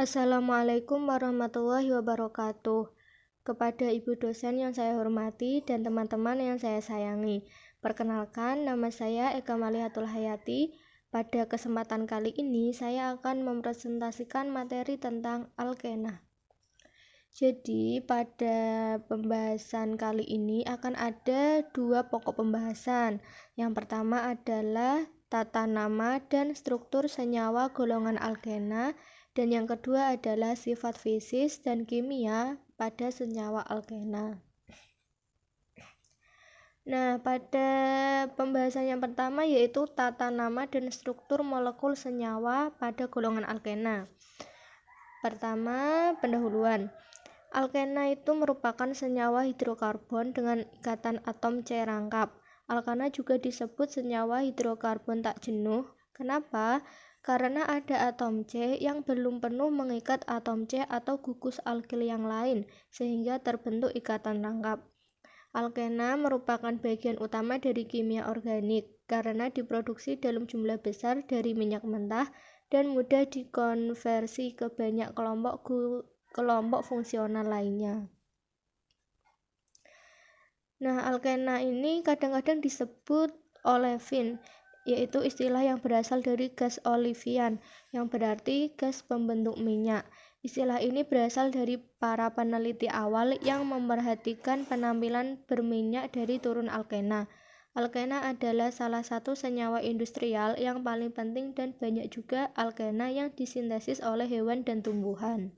Assalamualaikum warahmatullahi wabarakatuh. Kepada Ibu dosen yang saya hormati dan teman-teman yang saya sayangi. Perkenalkan, nama saya Eka Malihatul Hayati. Pada kesempatan kali ini, saya akan mempresentasikan materi tentang alkena. Jadi, pada pembahasan kali ini akan ada dua pokok pembahasan. Yang pertama adalah tata nama dan struktur senyawa golongan alkena, dan yang kedua adalah sifat fisis dan kimia pada senyawa alkena. Nah, pada pembahasan yang pertama yaitu tata nama dan struktur molekul senyawa pada golongan alkena. Pertama, pendahuluan. Alkena itu merupakan senyawa hidrokarbon dengan ikatan atom C rangkap. Alkena juga disebut senyawa hidrokarbon tak jenuh. Kenapa? Karena ada atom C yang belum penuh mengikat atom C atau gugus alkil yang lain, sehingga terbentuk ikatan rangkap. Alkena merupakan bagian utama dari kimia organik, karena diproduksi dalam jumlah besar dari minyak mentah dan mudah dikonversi ke banyak kelompok fungsional lainnya. Nah, alkena ini kadang-kadang disebut olefin, yaitu istilah yang berasal dari gas olivian, yang berarti gas pembentuk minyak. Istilah ini berasal dari para peneliti awal yang memperhatikan penampilan berminyak dari turun alkena. Alkena adalah salah satu senyawa industrial yang paling penting dan banyak juga alkena yang disintesis oleh hewan dan tumbuhan.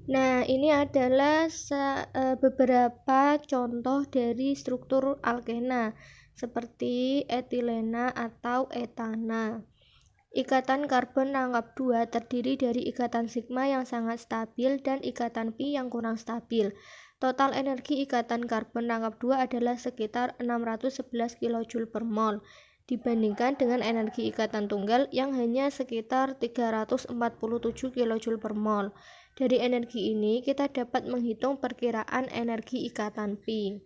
Nah, ini adalah beberapa contoh dari struktur alkena, seperti etilena atau etana. Ikatan karbon rangkap 2 terdiri dari ikatan sigma yang sangat stabil dan ikatan pi yang kurang stabil. Total energi ikatan karbon rangkap 2 adalah sekitar 611 kJ per mol, dibandingkan dengan energi ikatan tunggal yang hanya sekitar 347 kJ per mol. Dari energi ini, kita dapat menghitung perkiraan energi ikatan pi.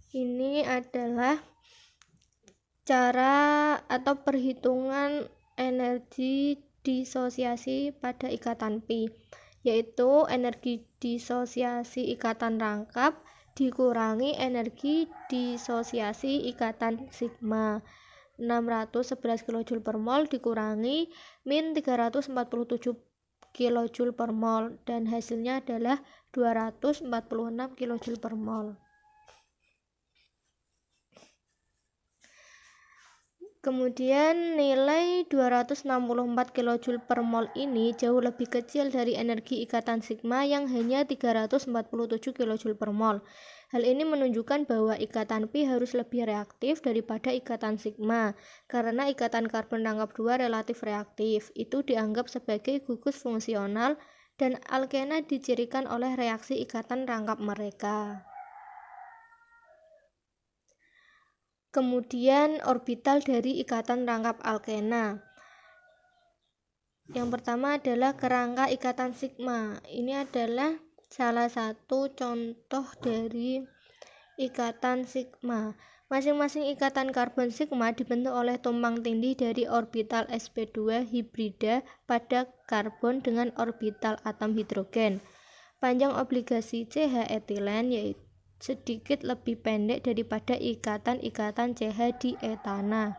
Ini adalah cara atau perhitungan energi disosiasi pada ikatan pi, yaitu energi disosiasi ikatan rangkap dikurangi energi disosiasi ikatan sigma. 611 kJ per mol dikurangi min 347 kJ per mol, dan hasilnya adalah 246 kJ per mol. Kemudian nilai 264 kJ per mol ini jauh lebih kecil dari energi ikatan sigma yang hanya 347 kJ per mol. Hal ini menunjukkan bahwa ikatan pi harus lebih reaktif daripada ikatan sigma, karena ikatan karbon rangkap 2 relatif reaktif. Itu dianggap sebagai gugus fungsional dan alkena dicirikan oleh reaksi ikatan rangkap mereka. Kemudian orbital dari ikatan rangkap alkena. Yang pertama adalah kerangka ikatan sigma. Ini adalah salah satu contoh dari ikatan sigma. Masing-masing ikatan karbon sigma dibentuk oleh tumpang tindih dari orbital sp2 hibrida pada karbon dengan orbital atom hidrogen. Panjang obligasi CH etilen yaitu sedikit lebih pendek daripada ikatan-ikatan CH di etana,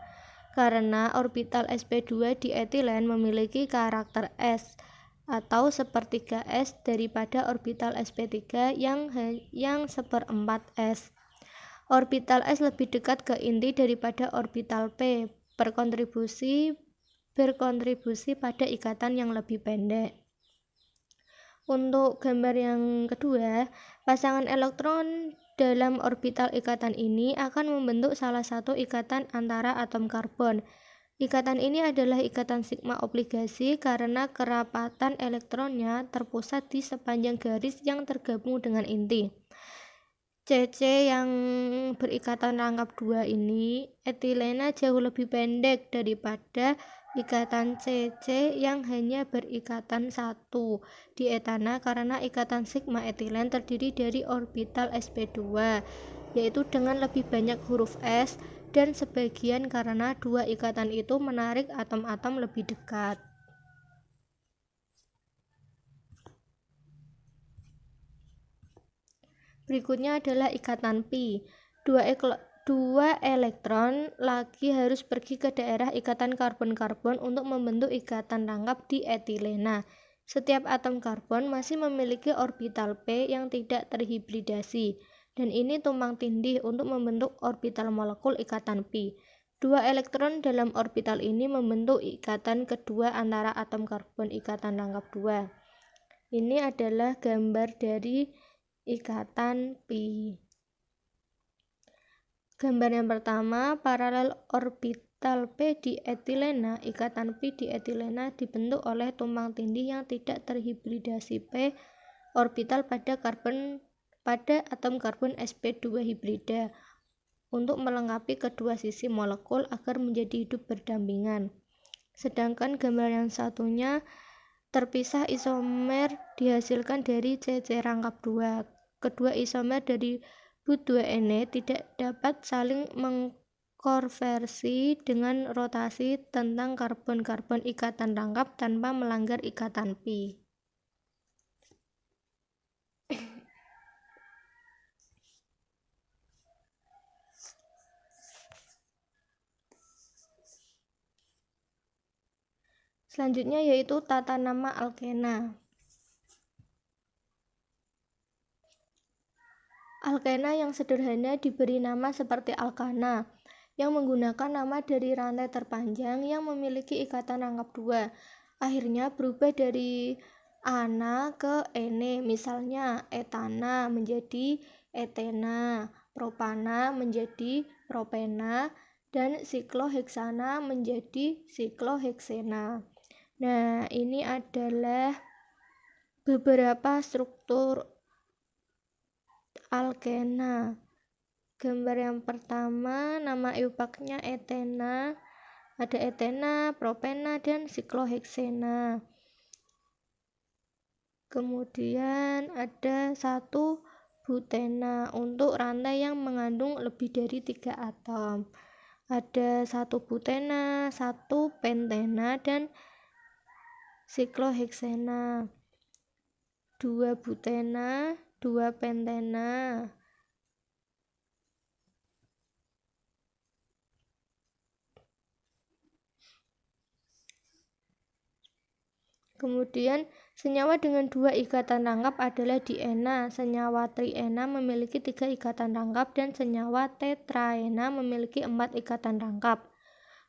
karena orbital sp2 di etilen memiliki karakter S atau sepertiga S daripada orbital sp3 yang seperempat S. Orbital S lebih dekat ke inti daripada orbital P, berkontribusi pada ikatan yang lebih pendek. Untuk gambar yang kedua, pasangan elektron dalam orbital ikatan ini akan membentuk salah satu ikatan antara atom karbon. Ikatan ini adalah ikatan sigma obligasi karena kerapatan elektronnya terpusat di sepanjang garis yang tergabung dengan inti. CC yang berikatan rangkap 2 ini, etilena jauh lebih pendek daripada ikatan CC yang hanya berikatan 1 di etana, karena ikatan sigma etilen terdiri dari orbital sp2, yaitu dengan lebih banyak huruf S, dan sebagian karena dua ikatan itu menarik atom-atom lebih dekat. Berikutnya adalah ikatan pi. Dua elektron lagi harus pergi ke daerah ikatan karbon-karbon untuk membentuk ikatan tangkap di etilena. Setiap atom karbon masih memiliki orbital p yang tidak terhibridasi, dan ini tumpang tindih untuk membentuk orbital molekul ikatan pi. Dua elektron dalam orbital ini membentuk ikatan kedua antara atom karbon ikatan tangkap 2. Ini adalah gambar dari ikatan pi. Gambar yang pertama, paralel orbital p di etilena. Ikatan pi di etilena dibentuk oleh tumpang tindih yang tidak terhibridasi p orbital pada atom karbon sp2 hibrida untuk melengkapi kedua sisi molekul agar menjadi hidup berdampingan. Sedangkan gambar yang satunya, terpisah isomer dihasilkan dari CC rangkap 2. Kedua isomer dari but2Ne tidak dapat saling mengkonversi dengan rotasi tentang karbon-karbon ikatan tangkap tanpa melanggar ikatan pi. Selanjutnya yaitu tata nama alkena. Alkena yang sederhana diberi nama seperti alkana, yang menggunakan nama dari rantai terpanjang yang memiliki ikatan rangkap 2. Akhirnya berubah dari ana ke ene, misalnya etana menjadi etena, propana menjadi propena, dan sikloheksana menjadi sikloheksena. Nah, ini adalah beberapa struktur alkena. Gambar yang pertama, nama eupaknya etena, ada etena, propena, dan sikloheksena. Kemudian ada satu butena untuk rantai yang mengandung lebih dari 3 atom. Ada satu butena, satu pentena, dan sikloheksena. 2 butena, 2 pentena. Kemudian senyawa dengan 2 ikatan tangkap adalah diena. Senyawa triena memiliki 3 ikatan tangkap dan senyawa tetraena memiliki 4 ikatan tangkap.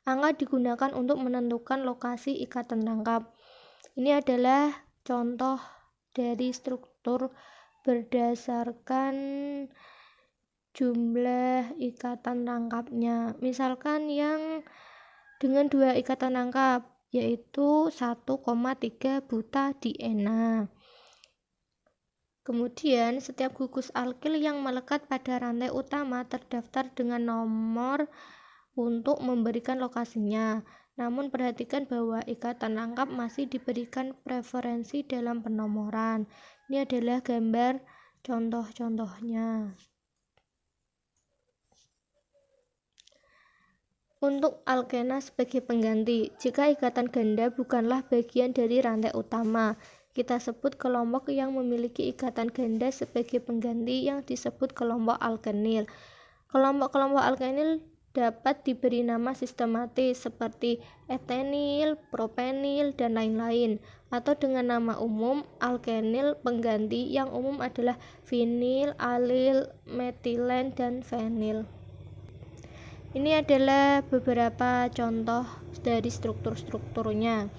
Angka digunakan untuk menentukan lokasi ikatan tangkap. Ini adalah contoh dari struktur berdasarkan jumlah ikatan tangkapnya. Misalkan yang dengan 2 ikatan tangkap, yaitu 1,3 buta diena. Kemudian setiap gugus alkil yang melekat pada rantai utama terdaftar dengan nomor untuk memberikan lokasinya. Namun perhatikan bahwa ikatan tangkap masih diberikan preferensi dalam penomoran. Ini adalah gambar contoh-contohnya. Untuk alkena sebagai pengganti, jika ikatan ganda bukanlah bagian dari rantai utama, kita sebut kelompok yang memiliki ikatan ganda sebagai pengganti yang disebut kelompok alkenil. Kelompok-kelompok alkenil dapat diberi nama sistematis seperti etenil, propenil, dan lain-lain, atau dengan nama umum alkenil pengganti yang umum adalah vinil, alil, metilen, dan fenil. Ini adalah beberapa contoh dari struktur-strukturnya.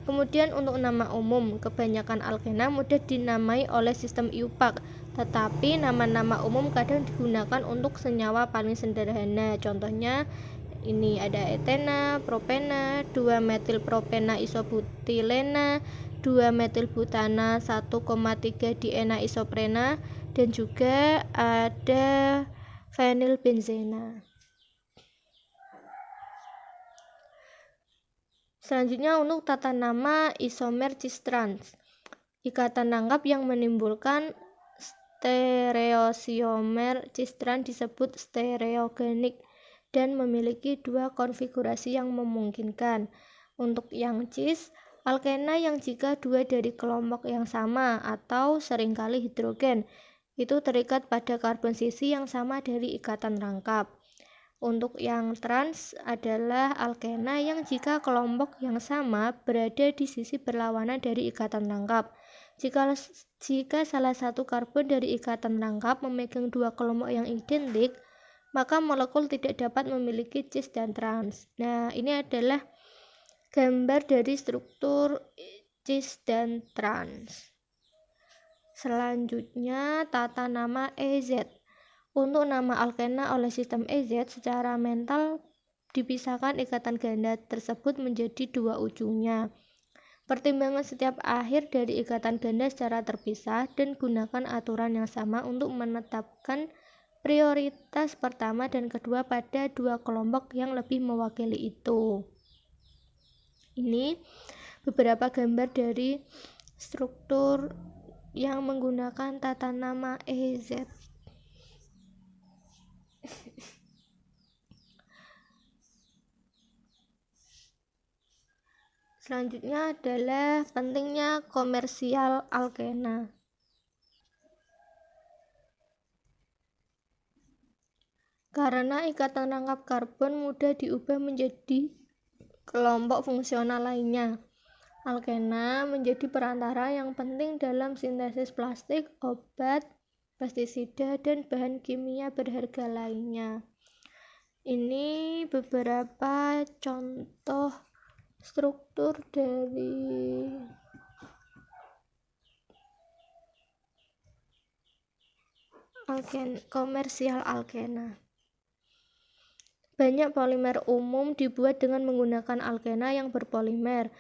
Kemudian untuk nama umum, kebanyakan alkena mudah dinamai oleh sistem IUPAC, tetapi nama-nama umum kadang digunakan untuk senyawa paling sederhana. Contohnya ini ada etena, propena, 2-metilpropena isobutilena, 2-metilbutana, 1,3 diena isoprena, dan juga ada fenilbenzena. Selanjutnya untuk tata nama isomer cis-trans. Ikatan tangkap yang menimbulkan stereoisomer cis-trans disebut stereogenik dan memiliki 2 konfigurasi yang memungkinkan. Untuk yang cis, alkena yang jika 2 dari kelompok yang sama atau seringkali hidrogen. itu terikat pada karbon sisi yang sama dari ikatan rangkap. Untuk yang trans adalah alkena yang jika kelompok yang sama berada di sisi berlawanan dari ikatan rangkap. Jika salah satu karbon dari ikatan rangkap memegang dua kelompok yang identik, maka molekul tidak dapat memiliki cis dan trans. Nah, ini adalah gambar dari struktur cis dan trans. Selanjutnya, tata nama EZ. Untuk nama alkena oleh sistem EZ, secara mental dipisahkan ikatan ganda tersebut menjadi dua ujungnya. Pertimbangan setiap akhir dari ikatan ganda secara terpisah dan gunakan aturan yang sama untuk menetapkan prioritas pertama dan kedua pada dua kelompok yang lebih mewakili itu. Ini beberapa gambar dari struktur yang menggunakan tata nama EZ. Selanjutnya adalah pentingnya komersial alkena. Karena ikatan rangkap karbon mudah diubah menjadi kelompok fungsional lainnya, alkena menjadi perantara yang penting dalam sintesis plastik, obat, pestisida, dan bahan kimia berharga lainnya. Ini beberapa contoh struktur dari komersial alkena. Banyak polimer umum dibuat dengan menggunakan alkena yang berpolimer.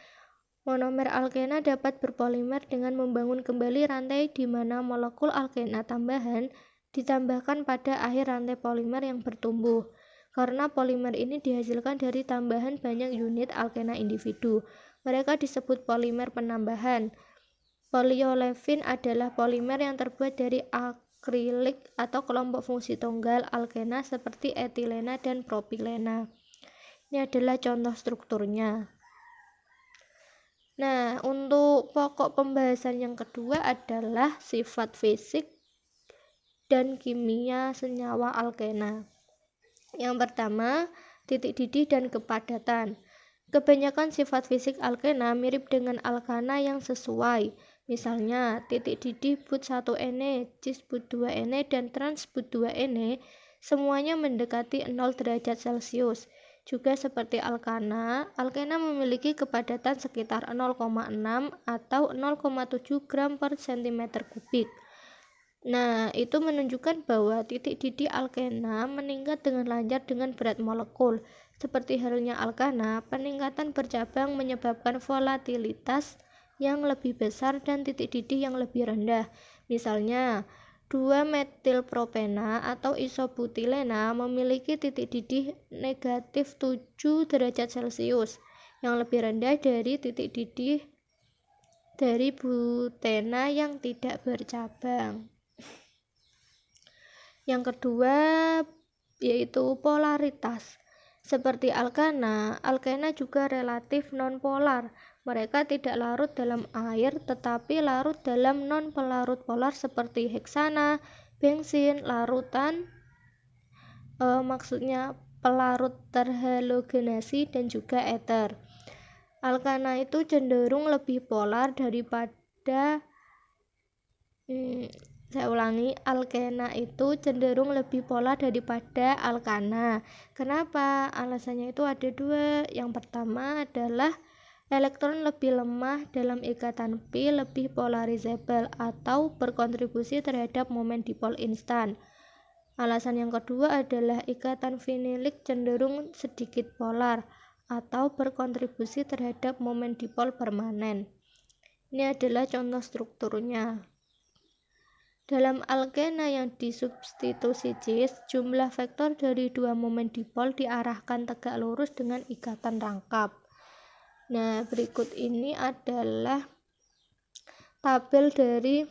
Monomer alkena dapat berpolimer dengan membangun kembali rantai di mana molekul alkena tambahan ditambahkan pada akhir rantai polimer yang bertumbuh. Karena polimer ini dihasilkan dari tambahan banyak unit alkena individu, mereka disebut polimer penambahan. Polyolefin adalah polimer yang terbuat dari akrilik atau kelompok fungsi tunggal alkena seperti etilena dan propilena. Ini adalah contoh strukturnya. Nah, untuk pokok pembahasan yang kedua adalah sifat fisik dan kimia senyawa alkena. Yang pertama, titik didih dan kepadatan. Kebanyakan sifat fisik alkena mirip dengan alkana yang sesuai. Misalnya, titik didih but 1Ne, cis but 2Ne, dan trans but 2Ne semuanya mendekati 0 derajat Celcius. Juga seperti alkana memiliki kepadatan sekitar 0,6 atau 0,7 gram per cm kubik. Nah, itu menunjukkan bahwa titik didih alkena meningkat dengan lancar dengan berat molekul. Seperti halnya alkana, peningkatan bercabang menyebabkan volatilitas yang lebih besar dan titik didih yang lebih rendah. Misalnya, 2-metilpropena atau isobutilena memiliki titik didih negatif 7 derajat Celcius yang lebih rendah dari titik didih dari butena yang tidak bercabang. Yang kedua yaitu polaritas. Seperti alkana juga relatif nonpolar. Mereka tidak larut dalam air tetapi larut dalam non-pelarut polar seperti heksana, bensin, larutan maksudnya pelarut terhalogenasi dan juga ether. Alkana itu cenderung lebih polar daripada alkena itu cenderung lebih polar daripada alkana. Kenapa? Alasannya itu ada dua. Yang pertama adalah elektron lebih lemah dalam ikatan pi lebih polarizable atau berkontribusi terhadap momen dipol instan. Alasan yang kedua adalah ikatan vinilik cenderung sedikit polar atau berkontribusi terhadap momen dipol permanen. Ini adalah contoh strukturnya. Dalam alkena yang disubstitusi cis, jumlah vektor dari dua momen dipol diarahkan tegak lurus dengan ikatan rangkap. Nah, berikut ini adalah tabel dari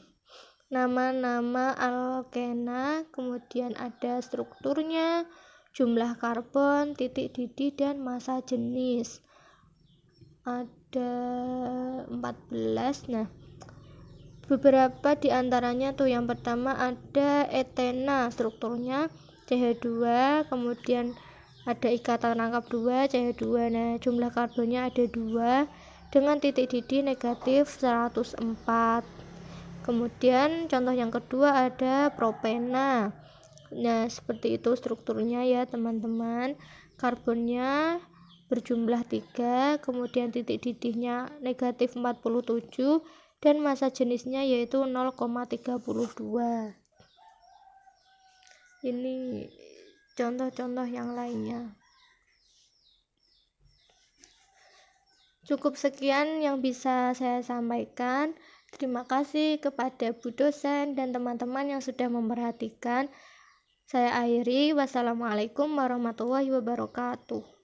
nama-nama alkena, kemudian ada strukturnya, jumlah karbon, titik didih, dan massa jenis. Ada 14. Nah, Beberapa di antaranya tuh, yang pertama ada etena, strukturnya CH2, kemudian ada ikatan rangkap 2 CH2. Nah, jumlah karbonnya ada 2 dengan titik didih negatif 104. Kemudian contoh yang kedua ada propena. Nah, seperti itu strukturnya ya teman-teman. Karbonnya berjumlah 3, kemudian titik didihnya negatif 47, dan massa jenisnya yaitu 0,32. Ini contoh-contoh yang lainnya. Cukup sekian yang bisa saya sampaikan. Terima kasih kepada Bu dosen dan teman-teman yang sudah memperhatikan. Saya akhiri. Wassalamualaikum warahmatullahi wabarakatuh.